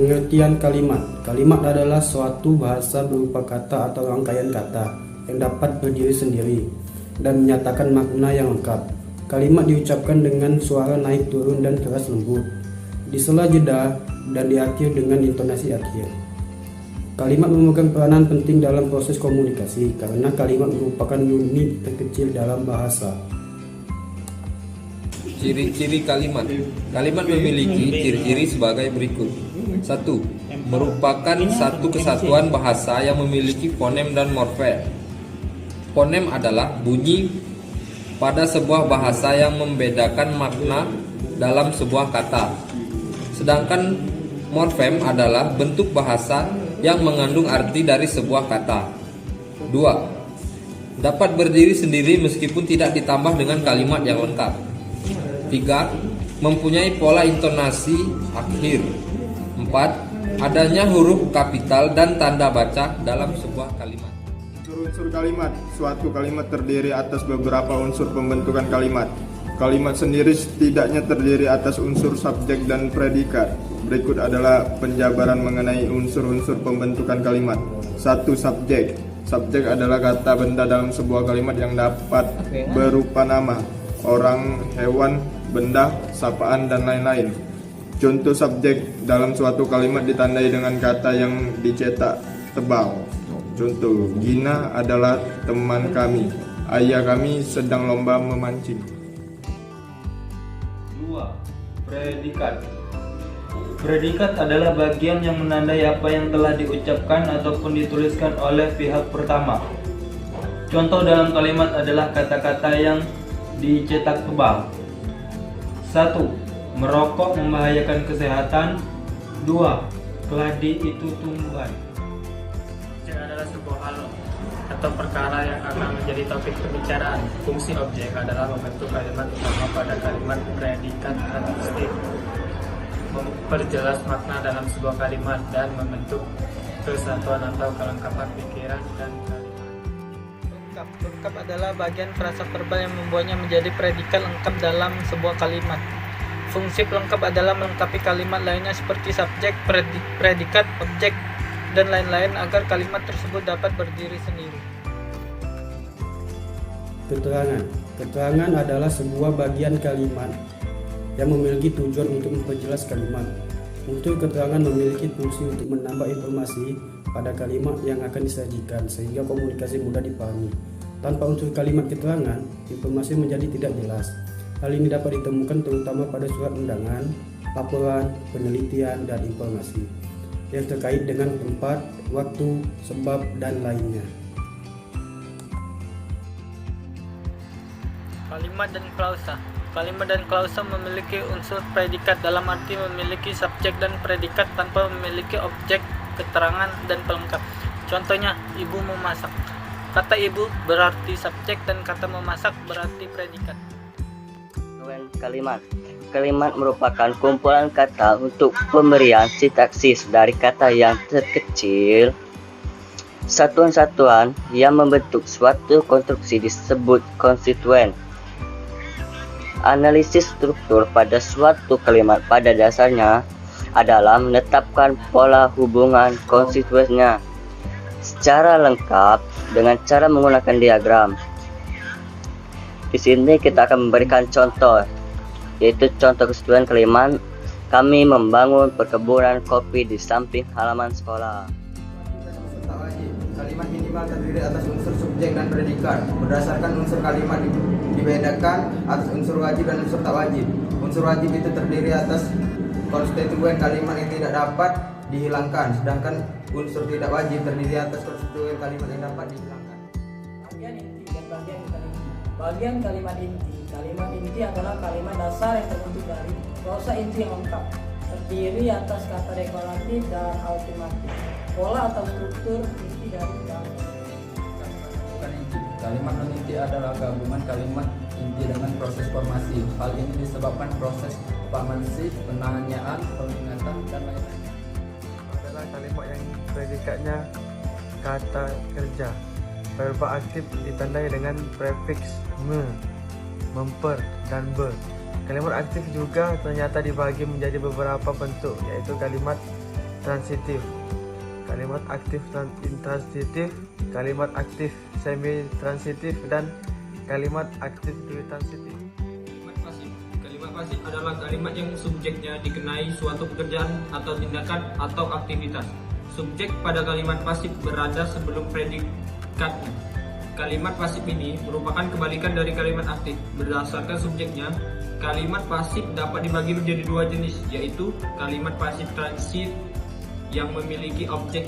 Pengertian kalimat. Kalimat adalah suatu bahasa berupa kata atau rangkaian kata yang dapat berdiri sendiri dan menyatakan makna yang lengkap. Kalimat diucapkan dengan suara naik turun dan keras lembut, di sela jeda, dan diakhiri dengan intonasi akhir. Kalimat memegang peranan penting dalam proses komunikasi karena kalimat merupakan unit terkecil dalam bahasa. Ciri-ciri kalimat. Kalimat memiliki ciri-ciri sebagai berikut. 1. Merupakan satu kesatuan bahasa yang memiliki fonem dan morfem. Fonem adalah bunyi pada sebuah bahasa yang membedakan makna dalam sebuah kata. Sedangkan morfem adalah bentuk bahasa yang mengandung arti dari sebuah kata. 2. Dapat berdiri sendiri meskipun tidak ditambah dengan kalimat yang lengkap. 3. Mempunyai pola intonasi akhir. 4. Adanya huruf kapital dan tanda baca dalam sebuah kalimat. Unsur kalimat. Suatu kalimat terdiri atas beberapa unsur pembentukan kalimat. Kalimat sendiri setidaknya terdiri atas unsur subjek dan predikat. Berikut adalah penjabaran mengenai unsur-unsur pembentukan kalimat. 1. Subjek. Subjek adalah kata benda dalam sebuah kalimat yang dapat berupa nama, orang, hewan, benda, sapaan, dan lain-lain. Contoh subjek dalam suatu kalimat ditandai dengan kata yang dicetak tebal. Contoh, Gina adalah teman kami. Ayah kami sedang lomba memancing. 2. Predikat. Predikat adalah bagian yang menandai apa yang telah diucapkan ataupun dituliskan oleh pihak pertama. Contoh dalam kalimat adalah kata-kata yang dicetak tebal. 1. Merokok membahayakan kesehatan. 2. Keladi itu tumbuhan. Objek adalah sebuah hal atau perkara yang akan menjadi topik pembicaraan. Fungsi objek adalah membentuk kalimat utama pada kalimat predikat adjektif, memperjelas makna dalam sebuah kalimat, dan membentuk kesatuan atau kelengkapan pikiran dan kalimat. Lengkap. Lengkap adalah bagian frasa verbal yang membuatnya menjadi predikat lengkap dalam sebuah kalimat. Fungsi pelengkap adalah melengkapi kalimat lainnya seperti subjek, predikat, objek, dan lain-lain agar kalimat tersebut dapat berdiri sendiri. Keterangan. Keterangan adalah sebuah bagian kalimat yang memiliki tujuan untuk memperjelas kalimat. Unsur keterangan memiliki fungsi untuk menambah informasi pada kalimat yang akan disajikan sehingga komunikasi mudah dipahami. Tanpa unsur kalimat keterangan, informasi menjadi tidak jelas. Hal ini dapat ditemukan terutama pada surat undangan, laporan, penelitian, dan informasi yang terkait dengan tempat, waktu, sebab, dan lainnya. Kalimat dan klausa. Kalimat dan klausa memiliki unsur predikat dalam arti memiliki subjek dan predikat tanpa memiliki objek, keterangan, dan pelengkap. Contohnya, ibu memasak. Kata ibu berarti subjek dan kata memasak berarti predikat. Kalimat. Kalimat merupakan kumpulan kata untuk pemberian sintaksis dari kata yang terkecil. Satuan-satuan yang membentuk suatu konstruksi disebut konstituen. Analisis struktur pada suatu kalimat pada dasarnya adalah menetapkan pola hubungan konstituennya secara lengkap dengan cara menggunakan diagram. Di sini kita akan memberikan contoh, yaitu contoh konstituen kalimat. Kami membangun perkebunan kopi di samping halaman sekolah. Kalimat minimal terdiri atas unsur subjek dan predikat. Berdasarkan unsur kalimat dibedakan atas unsur wajib dan unsur tak wajib. Unsur wajib itu terdiri atas konstituen kalimat yang tidak dapat dihilangkan, sedangkan unsur tidak wajib terdiri atas konstituen kalimat yang dapat dihilangkan. Bagian inti dan bagian inti. Bagian kalimat inti. Kalimat inti adalah kalimat dasar yang terbentuk dari klausa inti yang lengkap, terdiri atas kata deklaratif dan ultimatif. Pola atau struktur inti dari kalimat. Kalimat non inti adalah gabungan kalimat inti dengan proses formasi. Hal ini disebabkan proses ekspansi, penanyaan, pengingatan, dan lain-lain. Adalah kalimat yang predikatnya kata kerja. Verba aktif ditandai dengan prefiks me, memper, dan be. Kalimat aktif juga ternyata dibagi menjadi beberapa bentuk, yaitu kalimat transitif, kalimat aktif intransitif, kalimat aktif semi-transitif, dan kalimat aktif transitif. Kalimat pasif. Kalimat pasif adalah kalimat yang subjeknya dikenai suatu pekerjaan atau tindakan atau aktivitas. Subjek pada kalimat pasif berada sebelum predikatnya. Kalimat pasif ini merupakan kebalikan dari kalimat aktif. Berdasarkan subjeknya, kalimat pasif dapat dibagi menjadi dua jenis, yaitu kalimat pasif transit yang memiliki objek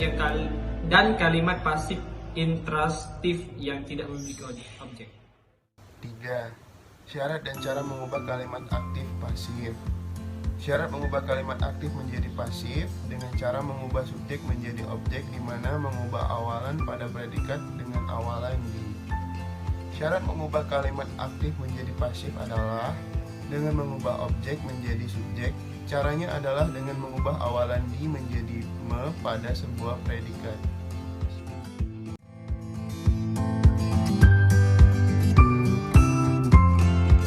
dan kalimat pasif intransitif yang tidak memiliki objek. 3. Syarat dan cara mengubah kalimat aktif pasif. Syarat mengubah kalimat aktif menjadi pasif dengan cara mengubah subjek menjadi objek, di mana mengubah awalan pada predikat dengan awalan di. Syarat mengubah kalimat aktif menjadi pasif adalah dengan mengubah objek menjadi subjek. Caranya adalah dengan mengubah awalan di menjadi me pada sebuah predikat.